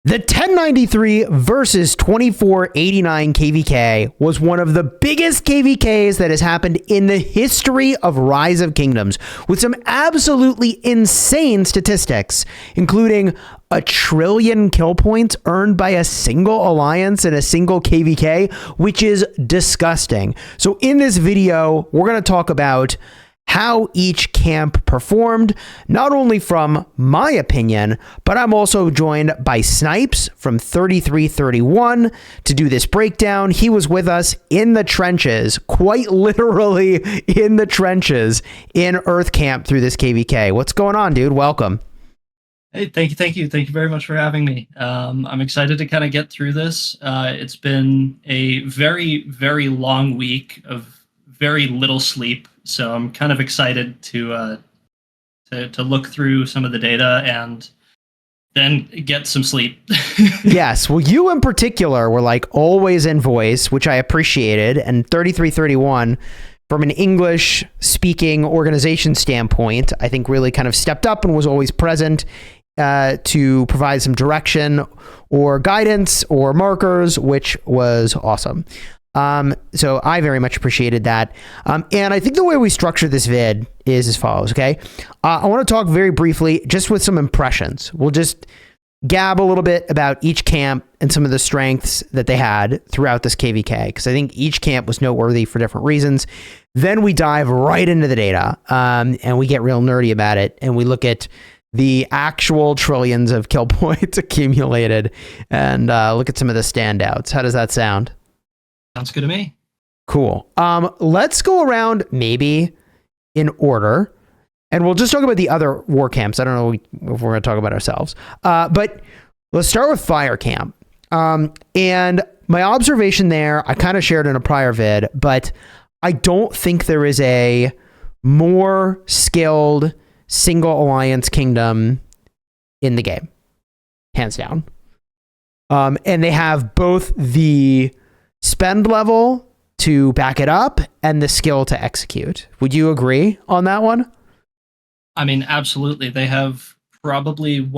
The 1093 versus 2489 KvK was one of the biggest KvKs that has happened in the history of Rise of Kingdoms, with some absolutely insane statistics, including 1 trillion kill points earned by a single alliance in a single KvK, which is disgusting. So in this video, we're going to talk about how each camp performed, not only from my opinion, but I'm also joined by Snipes from 3331 to do this breakdown. He was with us in the trenches, quite literally in the trenches in Earth Camp through this KvK. What's going on, dude? Welcome. Hey, thank you very much for having me. I'm excited to kind of get through this. It's been a very, very long week of very little sleep, so I'm kind of excited to look through some of the data and then get some sleep. Yes, well, you in particular were like always in voice, which I appreciated, and 3331 from an English speaking organization standpoint, I think really kind of stepped up and was always present to provide some direction or guidance or markers, which was awesome. So I very much appreciated that. And I think the way we structure this vid is as follows, okay? I want to talk very briefly, just with some impressions. We'll just gab a little bit about each camp and some of the strengths that they had throughout this KvK, because I think each camp was noteworthy for different reasons. Then we dive right into the data, and we get real nerdy about it, and we look at the actual trillions of kill points accumulated and look at some of the standouts. How does that sound? Sounds good to me. Cool. Let's go around maybe in order, and we'll just talk about the other war camps. I don't know if we're going to talk about ourselves, but let's start with Fire Camp. And my observation there, I kind of shared in a prior vid, but I don't think there is a more skilled single alliance kingdom in the game, hands down. And they have both the spend level to back it up and the skill to execute. Would you agree on that one? I mean, absolutely. They have probably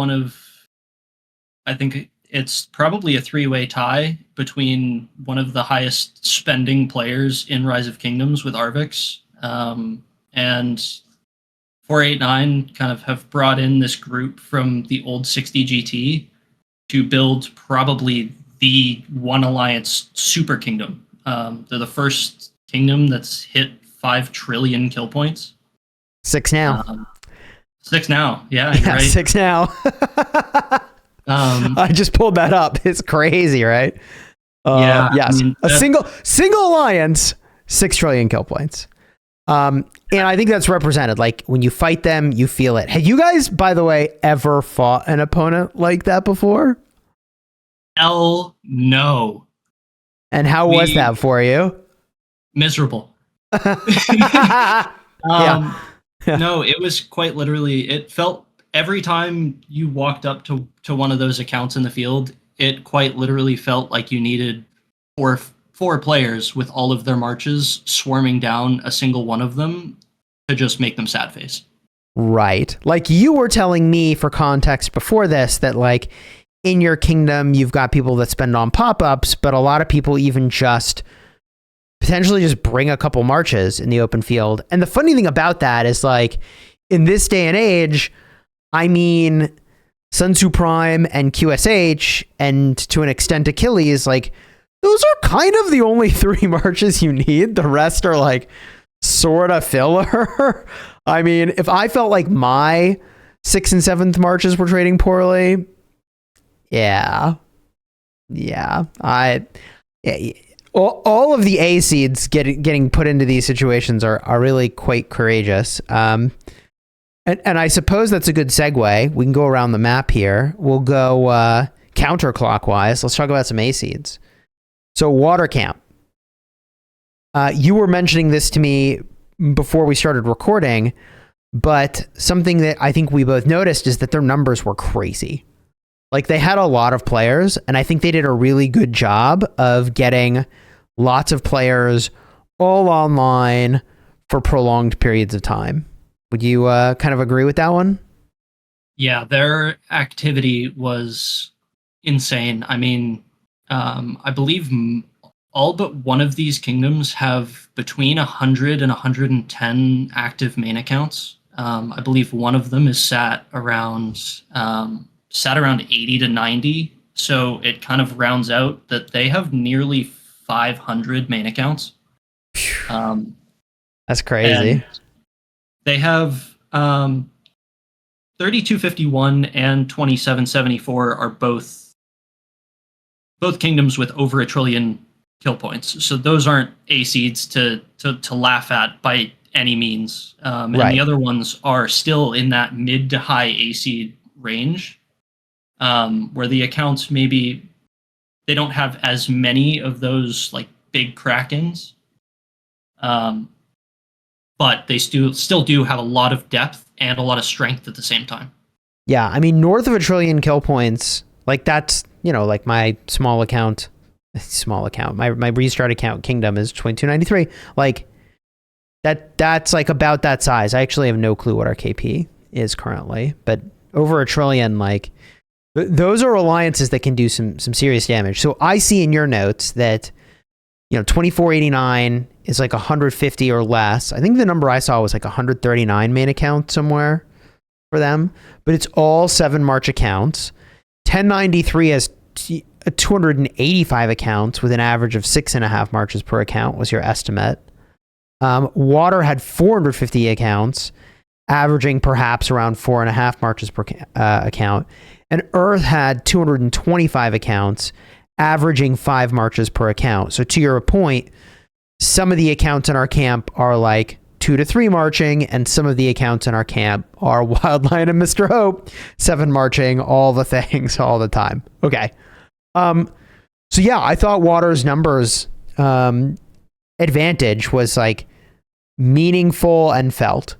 I think it's probably a three-way tie between one of the highest spending players in Rise of Kingdoms with Arvix, and 489 kind of have brought in this group from the old 60 GT to build probably the One Alliance super kingdom. They're the first kingdom that's hit 5 trillion kill points. 6 now. 6 now. Yeah, you're right. 6 now. I just pulled that up. It's crazy, right? Yeah. Yes. I mean, a single alliance, 6 trillion kill points. And I think that's represented. Like when you fight them, you feel it. Had you guys, by the way, ever fought an opponent like that before? Hell no. And how was that for you? Miserable. Yeah. No, it was quite literally, it felt every time you walked up to one of those accounts in the field, it quite literally felt like you needed four players with all of their marches swarming down a single one of them to just make them sad face. Right. Like you were telling me for context before this that like in your kingdom, you've got people that spend on pop-ups, but a lot of people even just potentially just bring a couple marches in the open field. And the funny thing about that is like in this day and age, I mean, Sun Tzu Prime and QSH and to an extent Achilles, like those are kind of the only 3 marches you need. The rest are like sort of filler. I mean, if I felt like my 6th and 7th marches were trading poorly, yeah. All of the A seeds getting put into these situations are really quite courageous. And I suppose that's a good segue. We can go around the map here. We'll go counterclockwise. Let's talk about some A seeds. So Water Camp. You were mentioning this to me before we started recording, but something that I think we both noticed is that their numbers were crazy. Like they had a lot of players, and I think they did a really good job of getting lots of players all online for prolonged periods of time. Would you kind of agree with that one? Yeah, their activity was insane. I mean, I believe all but one of these kingdoms have between 100 and 110 active main accounts. I believe one of them is sat around 80 to 90. So it kind of rounds out that they have nearly 500 main accounts. That's crazy. They have 3251 and 2774 are both kingdoms with over 1 trillion kill points. So those aren't A seeds to laugh at by any means. And the other ones are still in that mid to high A seed range, where the accounts maybe they don't have as many of those like big krakens, but they still do have a lot of depth and a lot of strength at the same time. Yeah, I mean, north of 1 trillion kill points, like that's, like my small account, my restart account kingdom is 2293. Like that's like about that size. I actually have no clue what our KP is currently, but over 1 trillion, like those are alliances that can do some serious damage. So I see in your notes that, 2489 is like 150 or less. I think the number I saw was like 139 main account somewhere for them, but it's all 7 March accounts. 1093 has 285 accounts with an average of 6.5 marches per account was your estimate. Water had 450 accounts, averaging perhaps around 4.5 marches per account. And Earth had 225 accounts, averaging 5 marches per account. So to your point, some of the accounts in our camp are like 2 to 3 marching, and some of the accounts in our camp are Wildlion and Mr. Hope, 7 marching, all the things, all the time. Okay. So yeah, I thought Water's numbers advantage was like meaningful and felt,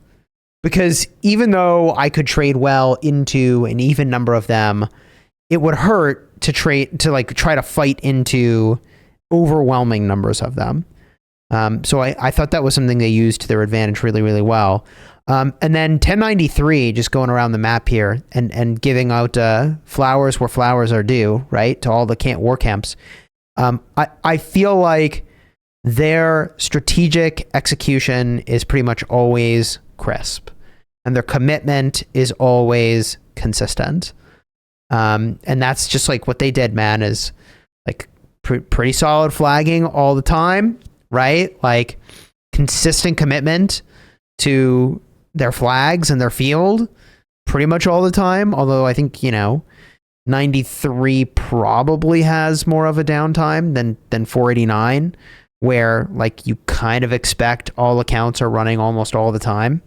because even though I could trade well into an even number of them, it would hurt to try to fight into overwhelming numbers of them. So I thought that was something they used to their advantage really, really well. And then 1093, just going around the map here and giving out flowers where flowers are due, right, to all the war camps. I feel like their strategic execution is pretty much always crisp, and their commitment is always consistent. And that's just like what they did, man, is like pretty solid flagging all the time, right? Like consistent commitment to their flags and their field pretty much all the time. Although I think, 93 probably has more of a downtime than 489, where like you kind of expect all accounts are running almost all the time.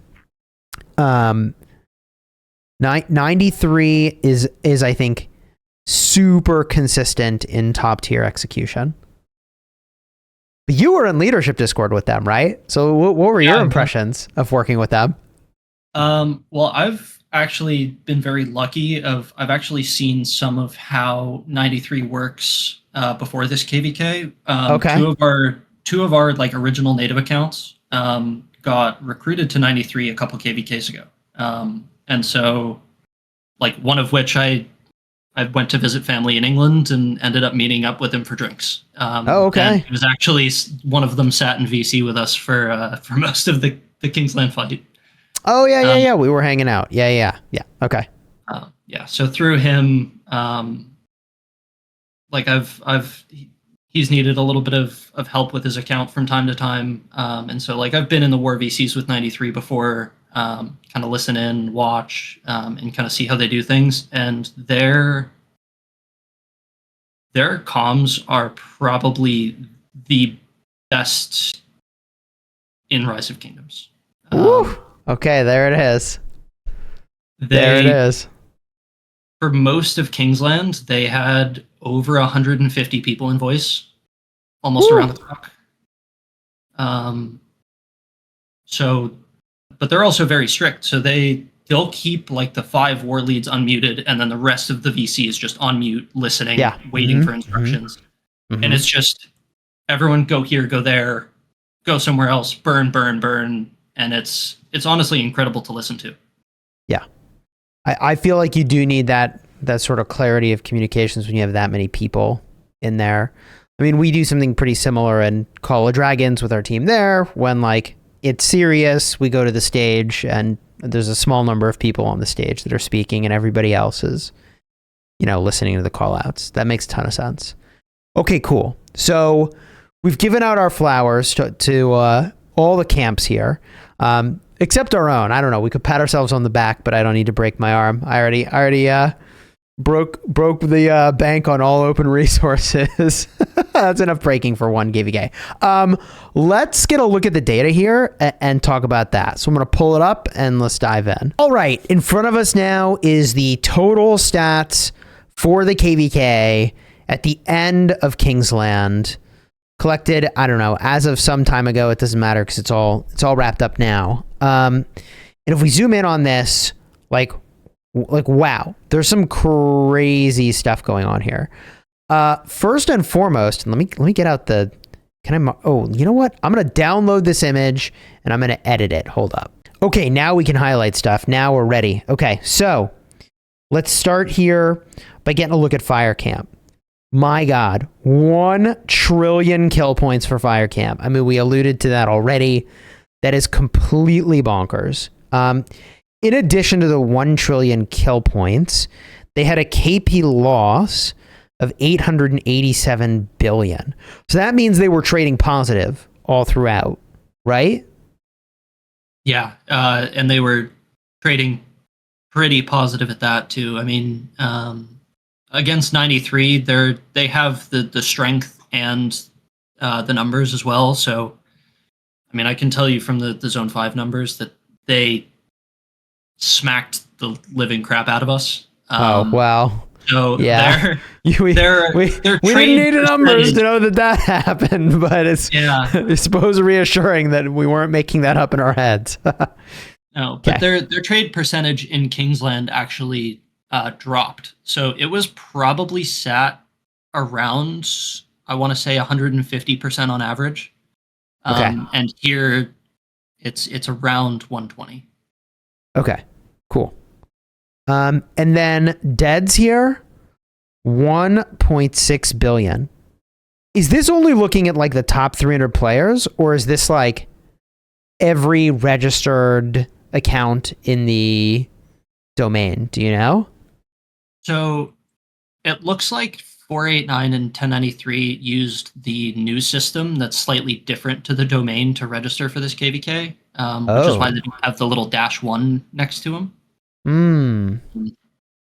93 is I think super consistent in top tier execution. But you were in leadership Discord with them, right? So what were your impressions of working with them? Well, I've actually been very lucky. I've actually seen some of how 93 works before this KvK. Okay. Two of our like original native accounts got recruited to 93 a couple KvKs ago. And so, like, one of which I went to visit family in England and ended up meeting up with him for drinks. Okay. And it was actually one of them sat in VC with us for most of the Kingsland fight. Oh yeah. We were hanging out. Yeah. Okay. Yeah. So through him, like he's needed a little bit of help with his account from time to time. And so like I've been in the war VCs with 93 before. Kind of listen in, watch, and kind of see how they do things. And their comms are probably the best in Rise of Kingdoms. Okay, there it is. There it is. For most of Kingsland, they had over 150 people in voice, almost around the clock. But they're also very strict. So they'll keep like the 5 war leads unmuted, and then the rest of the VC is just on mute, listening, waiting for instructions. And it's just everyone go here, go there, go somewhere else, burn, and it's honestly incredible to listen to. Yeah, I feel like you do need that that sort of clarity of communications when you have that many people in there. I mean, we do something pretty similar in Call of Dragons with our team there. When like it's serious, we go to the stage and there's a small number of people on the stage that are speaking and everybody else is, you know, listening to the call outs. That makes a ton of sense. Okay, cool. So we've given out our flowers to all the camps here, except our own. I don't know. We could pat ourselves on the back, but I don't need to break my arm. I already broke the bank on all open resources. That's enough breaking for one KvK. Let's get a look at the data here and talk about that. So I'm going to pull it up and let's dive in. All right. In front of us now is the total stats for the KvK at the end of Kingsland. Collected, I don't know, as of some time ago. It doesn't matter because it's all wrapped up now. And if we zoom in on this, like wow, there's some crazy stuff going on here. First and foremost, let me get out the. Oh, you know what? I'm gonna download this image and I'm gonna edit it. Hold up. Okay, now we can highlight stuff. Now we're ready. Okay, so let's start here by getting a look at Fire Camp. My God, 1 trillion kill points for Fire Camp. I mean, we alluded to that already. That is completely bonkers. In addition to the 1 trillion kill points, they had a KP loss of 887 billion. So that means they were trading positive all throughout, right? Yeah, and they were trading pretty positive at that too. I mean, against 93, they have the strength and the numbers as well. So, I mean, I can tell you from the Zone 5 numbers that they smacked the living crap out of us. Oh, wow. So yeah, we didn't need the numbers to know that happened, but it's supposed to reassuring that we weren't making that up in our heads. No, but their trade percentage in Kingsland actually dropped. So it was probably sat around, I want to say 150% on average. And here it's around 120. Okay, cool. And then deads here, 1.6 billion. Is this only looking at like the top 300 players, or is this like every registered account in the domain? Do you know? So it looks like 489 and 1093 used the new system that's slightly different to the domain to register for this KvK, which is why they don't have the little -1 next to them.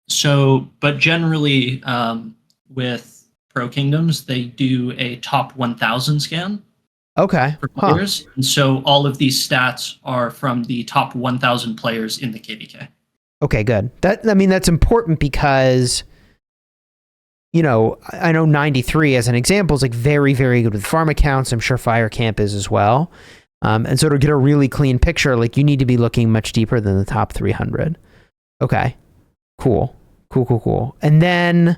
So, but generally, with Pro Kingdoms, they do a top 1,000 scan. Okay. For players. And so all of these stats are from the top 1,000 players in the KvK. Okay, good. That's important because, you know, I know 93 as an example is like very, very good with farm accounts. I'm sure Fire Camp is as well. And so to get a really clean picture, like you need to be looking much deeper than the top 300. Okay, cool. And then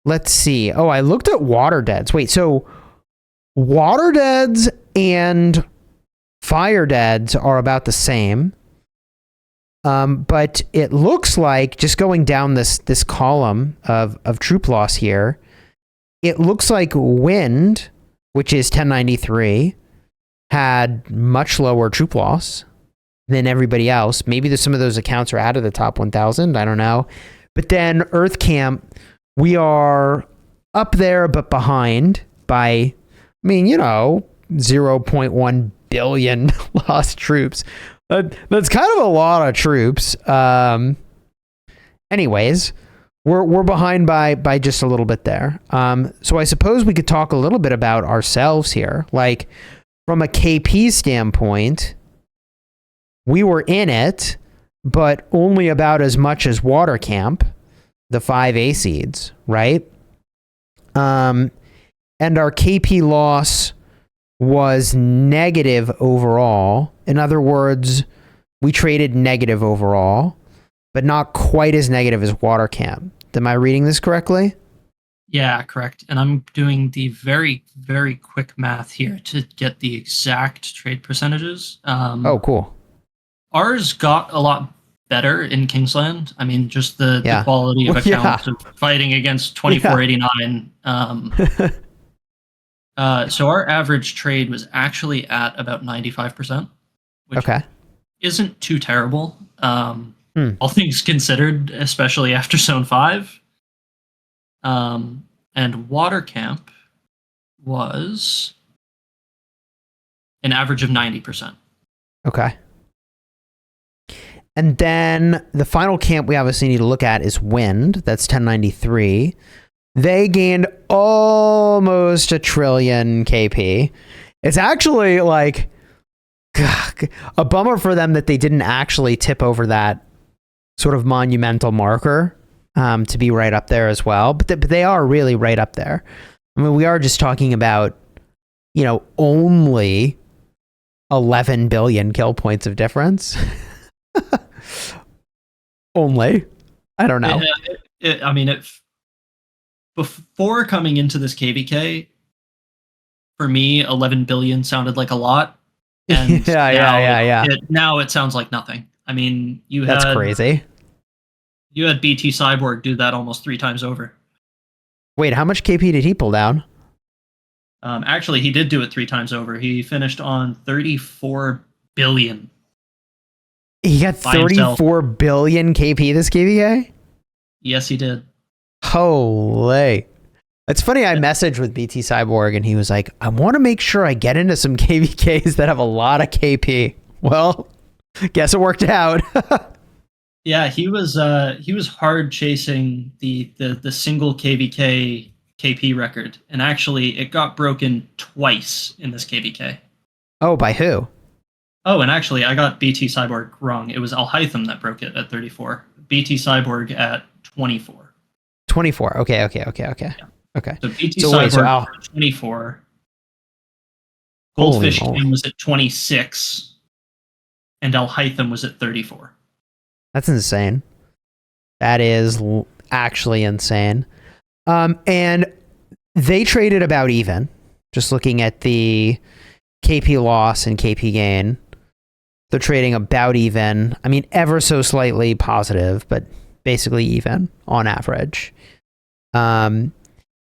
let's see. Oh, I looked at water deads. Wait, so water deads and fire deads are about the same. But it looks like, just going down this column of troop loss here, it looks like wind, which is 1093, had much lower troop loss than everybody else. Maybe some of those accounts are out of the top 1,000. I don't know. But then Earth Camp, we are up there but behind by, I mean, you know, 0.1 billion lost troops. That's kind of a lot of troops. Anyways, we're behind by just a little bit there. So I suppose we could talk a little bit about ourselves here. Like from a KP standpoint, we were in it, but only about as much as Water Camp, the 5 A seeds, right? And our KP loss was negative overall. In other words, we traded negative overall, but not quite as negative as Water Camp. Am I reading this correctly? Yeah, correct. And I'm doing the very, very quick math here to get the exact trade percentages. Oh, cool. Ours got a lot better in Kingsland. I mean, just the Yeah. quality of Yeah. accounts of fighting against 2489. So our average trade was actually at about 95%, which Okay. isn't too terrible. Hmm. All things considered, especially after Zone 5. And Water Camp was an average of 90%. Okay. And then the final camp we obviously need to look at is Wind. That's 1093. They gained almost 1 trillion KP. It's actually like a bummer for them that they didn't actually tip over that sort of monumental marker to be right up there as well. But they are really right up there. I mean, we are just talking about, only 11 billion kill points of difference. Only. I don't know. Before coming into this KvK, for me, 11 billion sounded like a lot. And yeah. Now it sounds like nothing. I mean, That's crazy. You had BT Cyborg do that almost 3 times over. Wait, how much KP did he pull down? Actually, he did do it 3 times over. He finished on 34 billion. He got 34 billion KP this KvK? Yes, he did. Holy. It's funny, I messaged with BT Cyborg and he was like, I want to make sure I get into some KvKs that have a lot of KP. Well, guess it worked out. Yeah, he was hard chasing the single KvK KP record, and actually it got broken twice in this KvK. Oh, by who? Oh, and actually I got BT Cyborg wrong. It was Alhytham that broke it at 34. BT Cyborg at 24. 24. Okay. Yeah. Okay. So BT Cyborg at 24. Goldfish King was at 26, and Alhytham was at 34. That's insane. That is actually insane. And they traded about even. Just looking at the KP loss and KP gain, they're trading about even. I mean, ever so slightly positive, but basically even on average. And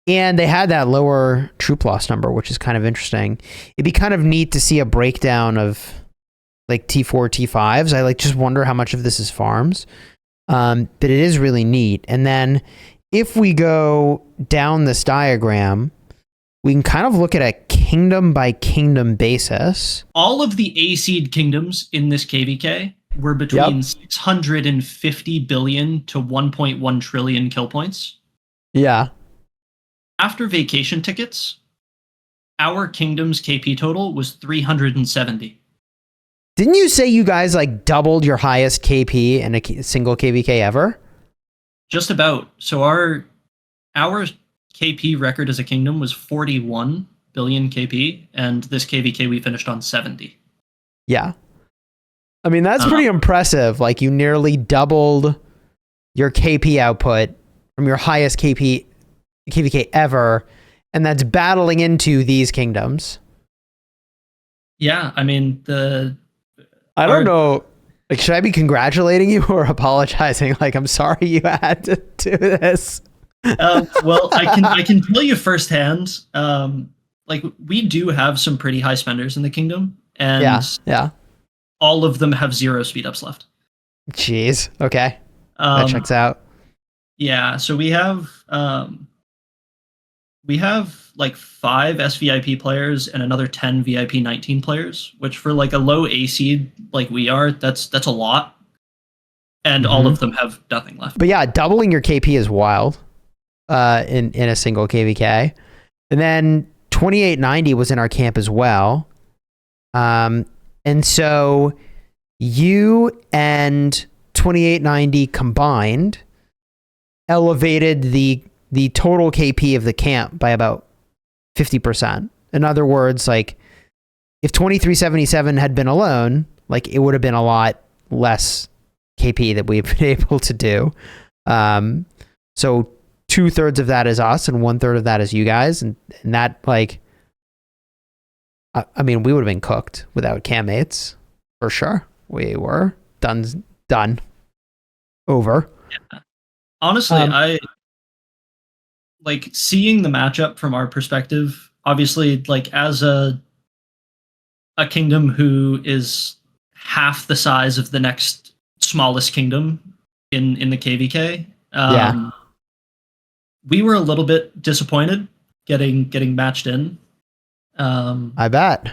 they had that lower troop loss number, which is kind of interesting. It'd be kind of neat to see a breakdown of like T4, T5s. I just wonder how much of this is farms. But it is really neat. And then if we go down this diagram, we can kind of look at a kingdom by kingdom basis. All of the A-seed kingdoms in this KvK were between 650 billion to 1.1 trillion kill points. Yeah. After vacation tickets, our kingdom's KP total was 370. Didn't you say you guys doubled your highest KP in a single KvK ever? Just about. So our KP record as a kingdom was 41 billion KP, and this KvK we finished on 70. Yeah. I mean, that's pretty impressive. You nearly doubled your KP output from your highest KvK ever, and that's battling into these kingdoms. Yeah, I mean, I don't know. Should I be congratulating you or apologizing? I'm sorry you had to do this. Well, I can tell you firsthand. We do have some pretty high spenders in the kingdom, and yeah, all of them have 0 speed ups left. Jeez. Okay, that checks out. Yeah, so we have 5 SVIP players and another 10 VIP 19 players, which for a low A seed like we are, that's a lot. And all of them have nothing left. But yeah, doubling your KP is wild in a single KvK. And then 2890 was in our camp as well. And so you and 2890 combined elevated the total KP of the camp by about 50%. In other words, if 2377 had been alone, it would have been a lot less KP that we've been able to do. So 2/3 of that is us and 1/3 of that is you guys. And that I mean, we would have been cooked without cam mates for sure. We were done. over. Honestly, I like seeing the matchup from our perspective. Obviously, like as a kingdom who is half the size of the next smallest kingdom in the KvK, Yeah. we were a little bit disappointed getting matched in. I bet.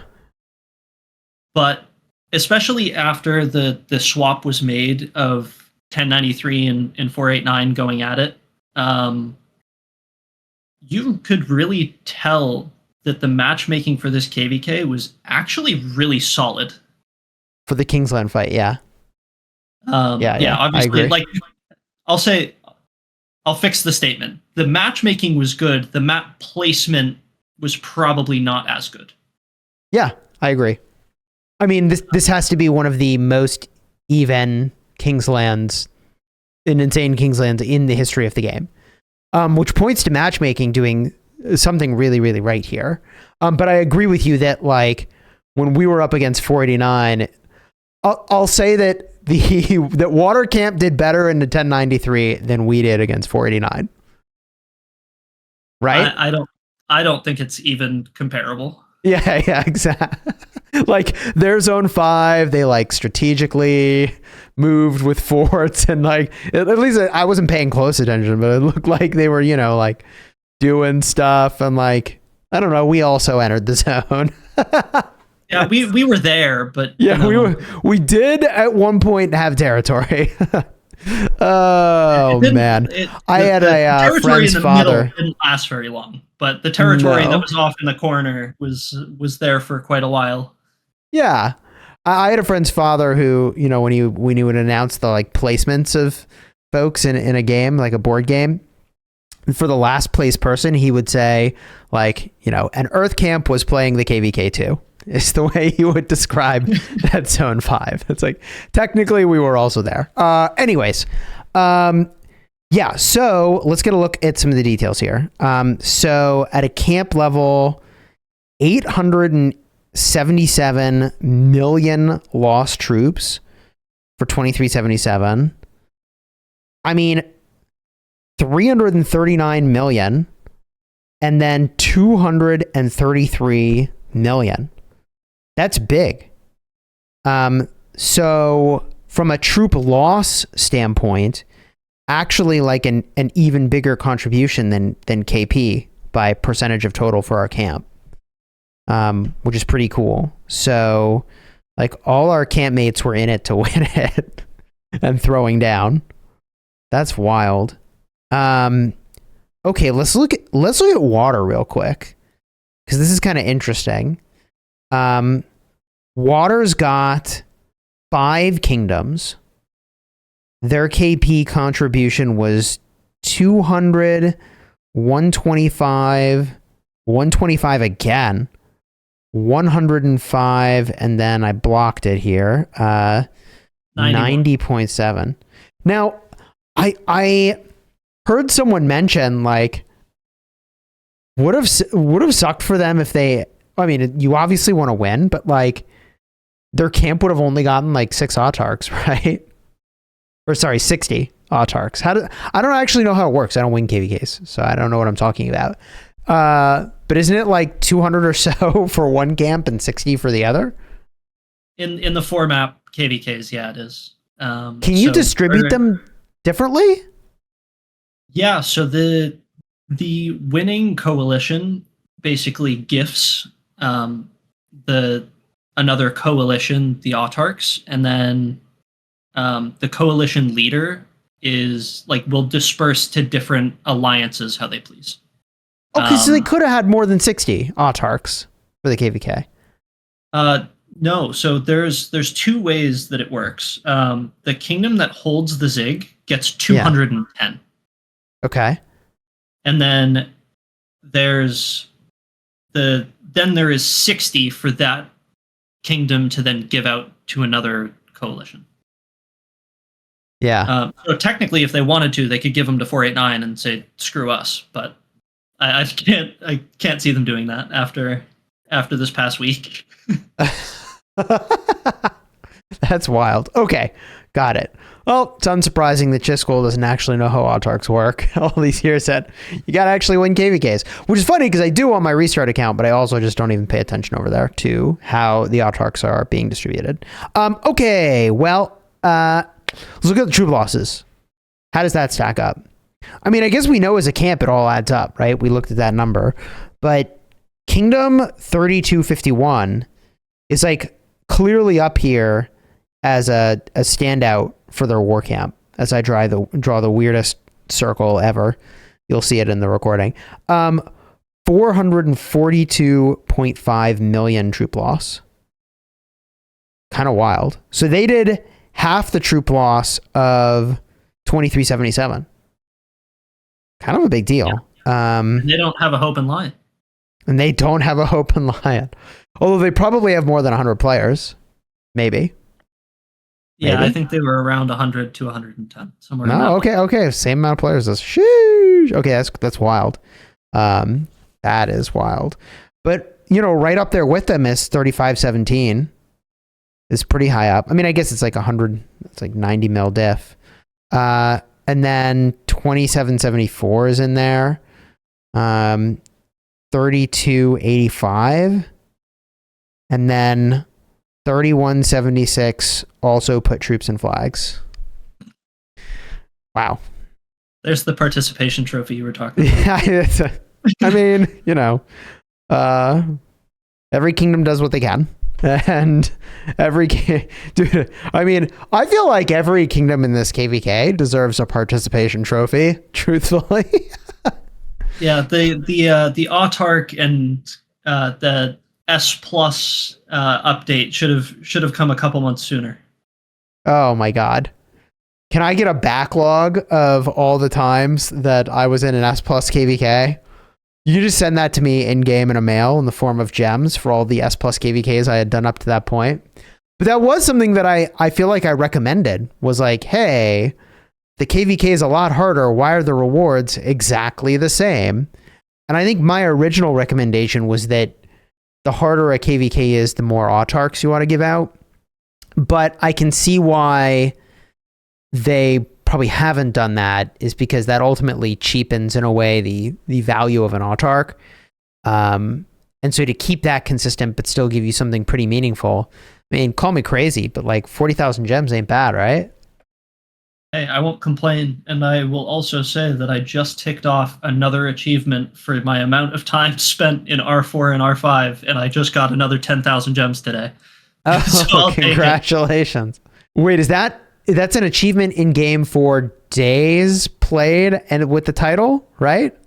But especially after the swap was made of 1093 and 489 going at it, you could really tell that the matchmaking for this KvK was actually really solid. For the Kingsland fight, yeah. Yeah. Obviously, like I'll say, I'll fix the statement. The matchmaking was good. The map placement was probably not as good. Yeah, I agree. I mean, this has to be one of the most even Kingslands, an insane Kingslands in the history of the game, which points to matchmaking doing something really, really right here. But I agree with you that like when we were up against 489, I'll say that that Water Camp did better in the 1093 than we did against 489. Right? I don't think it's even comparable. Yeah, exactly. Like their zone 5, they like strategically moved with forts, and like at least I wasn't paying close attention, but it looked like they were, like doing stuff, and like I don't know, we also entered the zone. Yeah, we were there, but yeah, we did at one point have territory. Oh man, I had a friend's father. Didn't last very long, but the territory that was off in the corner was there for quite a while. Yeah, I had a friend's father who, when he would announce the like placements of folks in a game, like a board game, for the last place person, he would say like, an Earth Camp was playing the KvK 2. Is the way he would describe that zone 5. It's like, technically we were also there. Anyways, yeah, so let's get a look at some of the details here. So at a camp level, 877 million lost troops for 2377. I mean, 339 million and then 233 million. That's big. So from a troop loss standpoint, actually like an even bigger contribution than KP by percentage of total for our camp, which is pretty cool. So like all our campmates were in it to win it and throwing down. That's wild. Okay, let's look at water real quick, because this is kind of interesting. Water's got 5 kingdoms. Their KP contribution was 200, 125, 125 again, 105, and then I blocked it here. 90.7. Now, I heard someone mention like would have sucked for them if they. I mean, you obviously want to win, but like their camp would have only gotten like 6 Atarchs, right? Or sorry, 60 Atarchs. I don't actually know how it works. I don't win KvKs, so I don't know what I'm talking about. But isn't it like 200 or so for one camp and 60 for the other? In the 4-map KvKs, yeah, it is. Can you distribute them differently? Yeah, so the winning coalition basically gifts another coalition the Atarchs, and then the coalition leader is like will disperse to different alliances how they please. Okay, so they could have had more than 60 Atarchs for the KvK. No, so there's 2 ways that it works. The kingdom that holds the Zig gets 210. Yeah. Okay. And then there is 60 for that kingdom to then give out to another coalition. Yeah. So technically, if they wanted to, they could give them to 489 and say screw us. But I can't see them doing that after this past week. That's wild. Okay. Got it. Well, it's unsurprising that Chisgule doesn't actually know how Atarchs work. All these years that you got to actually win KvKs, which is funny because I do on my restart account, but I also just don't even pay attention over there to how the Atarchs are being distributed. Okay, well, let's look at the troop losses. How does that stack up? I mean, I guess we know as a camp it all adds up, right? We looked at that number, but Kingdom 3251 is like clearly up here as a standout for their war camp. As I draw the weirdest circle ever, you'll see it in the recording. 442.5 million troop loss. Kind of wild. So they did half the troop loss of 2377. Kind of a big deal. Yeah. They don't have a hope in line. And they don't have a hope in line. Although they probably have more than 100 players. Maybe. Yeah, I think they were around 100 to 110 somewhere. No, okay, same amount of players. That's sheesh. Okay, that's wild. That is wild. But right up there with them is 3517. Is pretty high up. I mean, I guess it's like 100. It's like 90 mil diff. And then 2774 is in there. 3285, and then 3176 also put troops and flags. Wow. There's the participation trophy you were talking about. Yeah, I mean, every kingdom does what they can. And dude, I mean, I feel like every kingdom in this KvK deserves a participation trophy, truthfully. Yeah, the Atarch and the S Plus update should have come a couple months sooner. Oh my god. Can I get a backlog of all the times that I was in an S Plus KvK? You just send that to me in game in a mail in the form of gems for all the S Plus KvKs I had done up to that point. But that was something that I feel like I recommended, was like, hey, the KvK is a lot harder. Why are the rewards exactly the same? And I think my original recommendation was that the harder a KvK is, the more Atarchs you want to give out. But I can see why they probably haven't done that, is because that ultimately cheapens in a way the value of an Atarch. And so to keep that consistent but still give you something pretty meaningful, I mean, call me crazy, but like 40,000 gems ain't bad, right? Hey, I won't complain, and I will also say that I just ticked off another achievement for my amount of time spent in R4 and R5, and I just got another 10,000 gems today. Oh, so congratulations. Wait, that's an achievement in game for days played and with the title, right?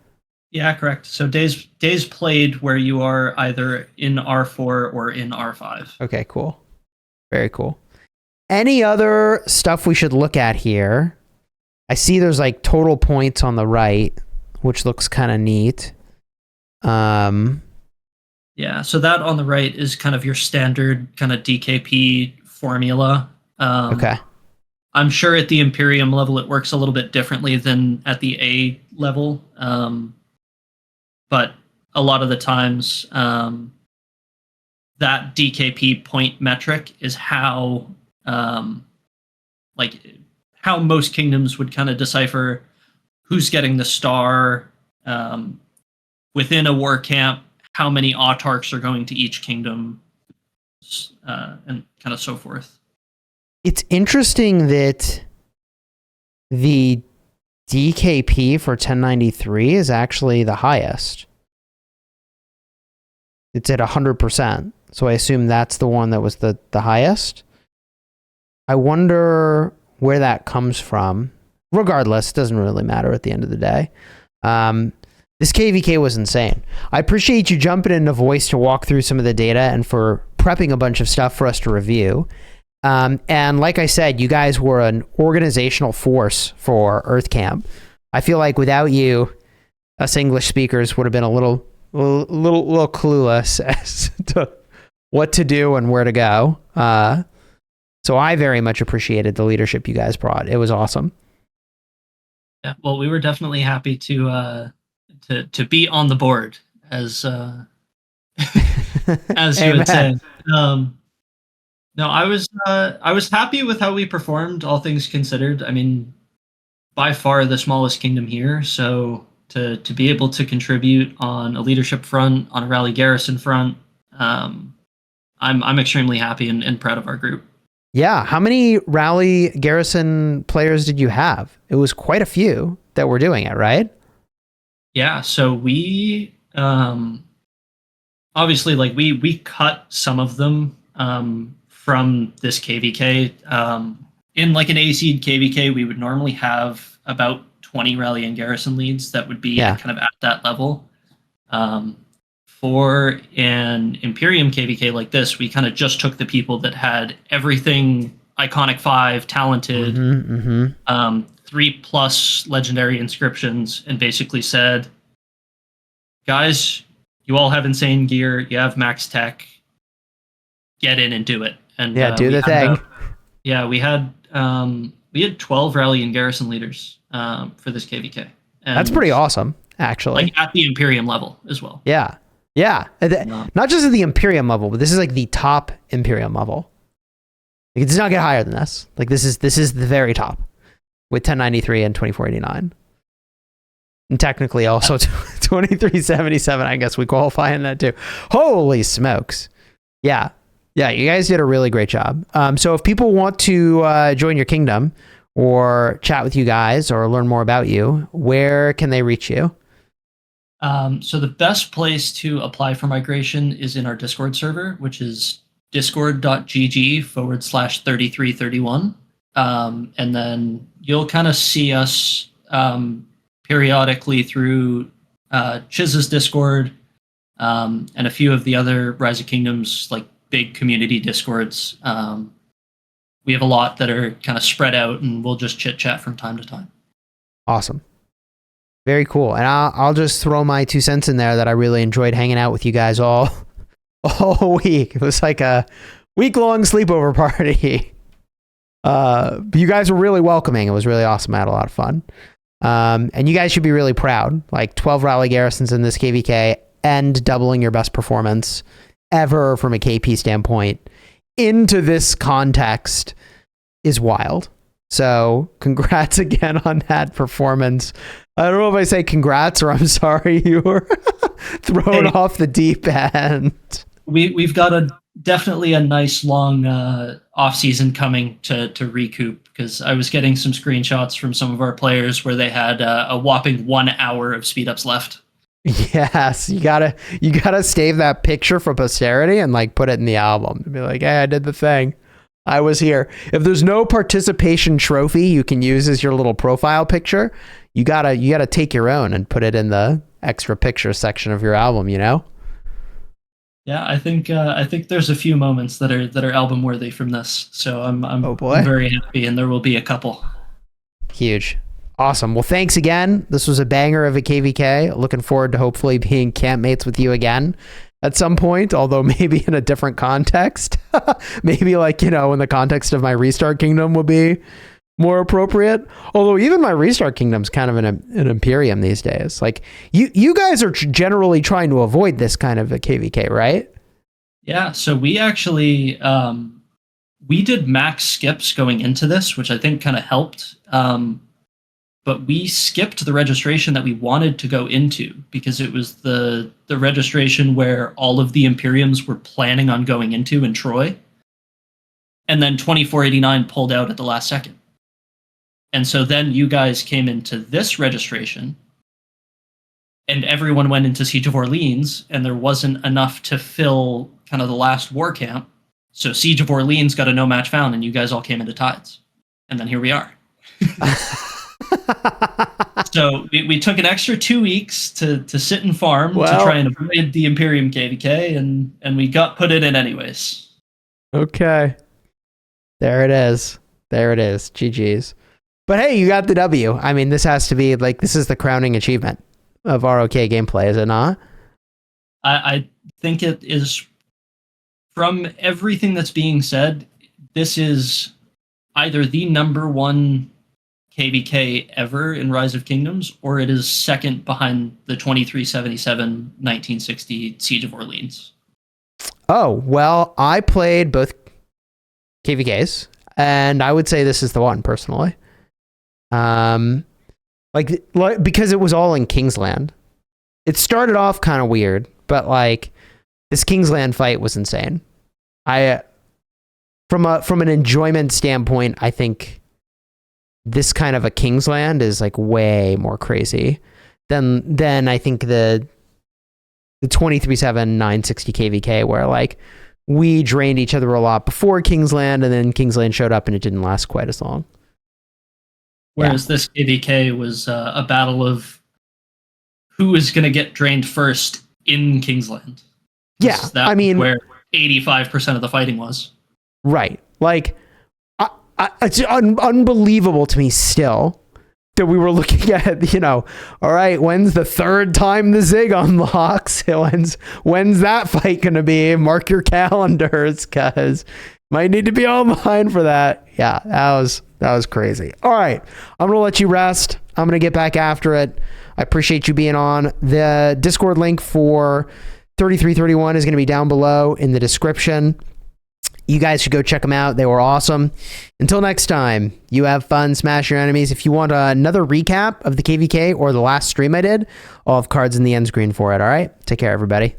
Yeah, correct. So days played where you are either in R4 or in R5. Okay, cool. Very cool. Any other stuff we should look at here? I see there's like total points on the right, which looks kind of neat. Yeah, so that on the right is kind of your standard kind of DKP formula. Okay. I'm sure at the Imperium level it works a little bit differently than at the A level. But a lot of the times that DKP point metric is how how most kingdoms would kind of decipher who's getting the star within a war camp, how many Atarchs are going to each kingdom, and kind of so forth. It's interesting that the DKP for 1093 is actually the highest. It's at 100%. So I assume that's the one that was the highest. I wonder where that comes from. Regardless, it doesn't really matter at the end of the day. This KvK was insane. I appreciate you jumping into voice to walk through some of the data and for prepping a bunch of stuff for us to review. And like I said, you guys were an organizational force for Earth Camp. I feel like without you, us English speakers would have been a little clueless as to what to do and where to go. So I very much appreciated the leadership you guys brought. It was awesome. Yeah, well, we were definitely happy to be on the board, as as you would say. No, I was happy with how we performed, all things considered. I mean, by far the smallest kingdom here, so to be able to contribute on a leadership front, on a rally garrison front, um, I'm extremely happy and proud of our group. Yeah. How many rally garrison players did you have? It was quite a few that were doing it, right? Yeah, so we obviously like we cut some of them from this KvK. In like an A-seed KvK, we would normally have about 20 rally and garrison leads that would be Yeah. kind of at that level. Um, for an Imperium KvK like this, we kind of just took the people that had everything iconic 5, talented, 3+ legendary inscriptions, and basically said, guys, you all have insane gear, you have max tech, get in and do it. And Yeah. Do the thing. We had 12 rally and garrison leaders for this KvK. And That's pretty awesome, actually. like at the Imperium level as well. Yeah. Yeah. Not just at the Imperium level, but this is like the top Imperium level. Like, it does not get higher than this. Like, this is the very top with 1093 and 2489. And technically also 2377. I guess we qualify in that too. Holy smokes. Yeah. Yeah. You guys did a really great job. So if people want to join your kingdom or chat with you guys or learn more about you, where can they reach you? So the best place to apply for migration is in our Discord server, which is discord.gg/3331. And then you'll kind of see us periodically through Chiz's Discord and a few of the other Rise of Kingdoms like big community Discords. We have a lot that are kind of spread out, and we'll just chit chat from time to time. Awesome. Very cool. And I'll just throw my 2 cents in there that I really enjoyed hanging out with you guys all week. It was like a week-long sleepover party. You guys were really welcoming. It was really awesome. I had a lot of fun. And you guys should be really proud. Like 12 rally garrisons in this KvK and doubling your best performance ever from a KP standpoint into this context is wild. So congrats again on that performance. I don't know if I say congrats or I'm sorry you were thrown off the deep end. We've got definitely a nice long off season coming to recoup, because I was getting some screenshots from some of our players where they had a whopping 1 hour of speed ups left. Yes, you gotta save that picture for posterity and like put it in the album and be like, hey, I did the thing. I was here. If there's no participation trophy you can use as your little profile picture, you gotta take your own and put it in the extra picture section of your album, you know? Yeah, I think there's a few moments that are album worthy from this. So I'm very happy, and there will be a couple. Huge. Awesome. Well, thanks again. This was a banger of a KvK. Looking forward to hopefully being campmates with you again at some point, although maybe in a different context. Maybe like, in the context of my Restart Kingdom would be more appropriate. Although even my Restart Kingdom's kind of an Imperium these days. Like you guys are generally trying to avoid this kind of a KvK, right? Yeah. So we actually we did max skips going into this, which I think kind of helped. But we skipped the registration that we wanted to go into because it was the registration where all of the Imperiums were planning on going into in Troy. And then 2489 pulled out at the last second. And so then you guys came into this registration, and everyone went into Siege of Orleans, and there wasn't enough to fill kind of the last war camp. So Siege of Orleans got a no match found, and you guys all came into Tides. And then here we are. So we took an extra 2 weeks to sit and farm to try and avoid the Imperium KvK, and we got put it in anyways. Okay. There it is. GG's. But hey, you got the W. I mean, this has to be like, this is the crowning achievement of ROK gameplay, is it not? I think it is. From everything that's being said, this is either the number one KvK ever in Rise of Kingdoms, or it is second behind the 2377 1960 Siege of Orleans. Oh, well, I played both KvKs, and I would say this is the one personally. Like because it was all in Kingsland. It started off kind of weird, but like this Kingsland fight was insane. From an enjoyment standpoint, I think this kind of a Kingsland is like way more crazy than I think the 23/7 960 KvK, where like we drained each other a lot before Kingsland, and then Kingsland showed up and it didn't last quite as long. Whereas this KvK was a battle of who is going to get drained first in Kingsland. Yeah, I mean, where 85% of the fighting was. Right. Like, it's unbelievable to me still that we were looking at, all right, when's the third time the Zig unlocks? When's that fight going to be? Mark your calendars, because might need to be online for that. Yeah, that was crazy. All right, I'm going to let you rest. I'm going to get back after it. I appreciate you being on. The Discord link for 3331 is going to be down below in the description. You guys should go check them out. They were awesome. Until next time, you have fun, smash your enemies. If you want another recap of the KvK or the last stream I did, I'll have cards in the end screen for it. All right? Take care, everybody.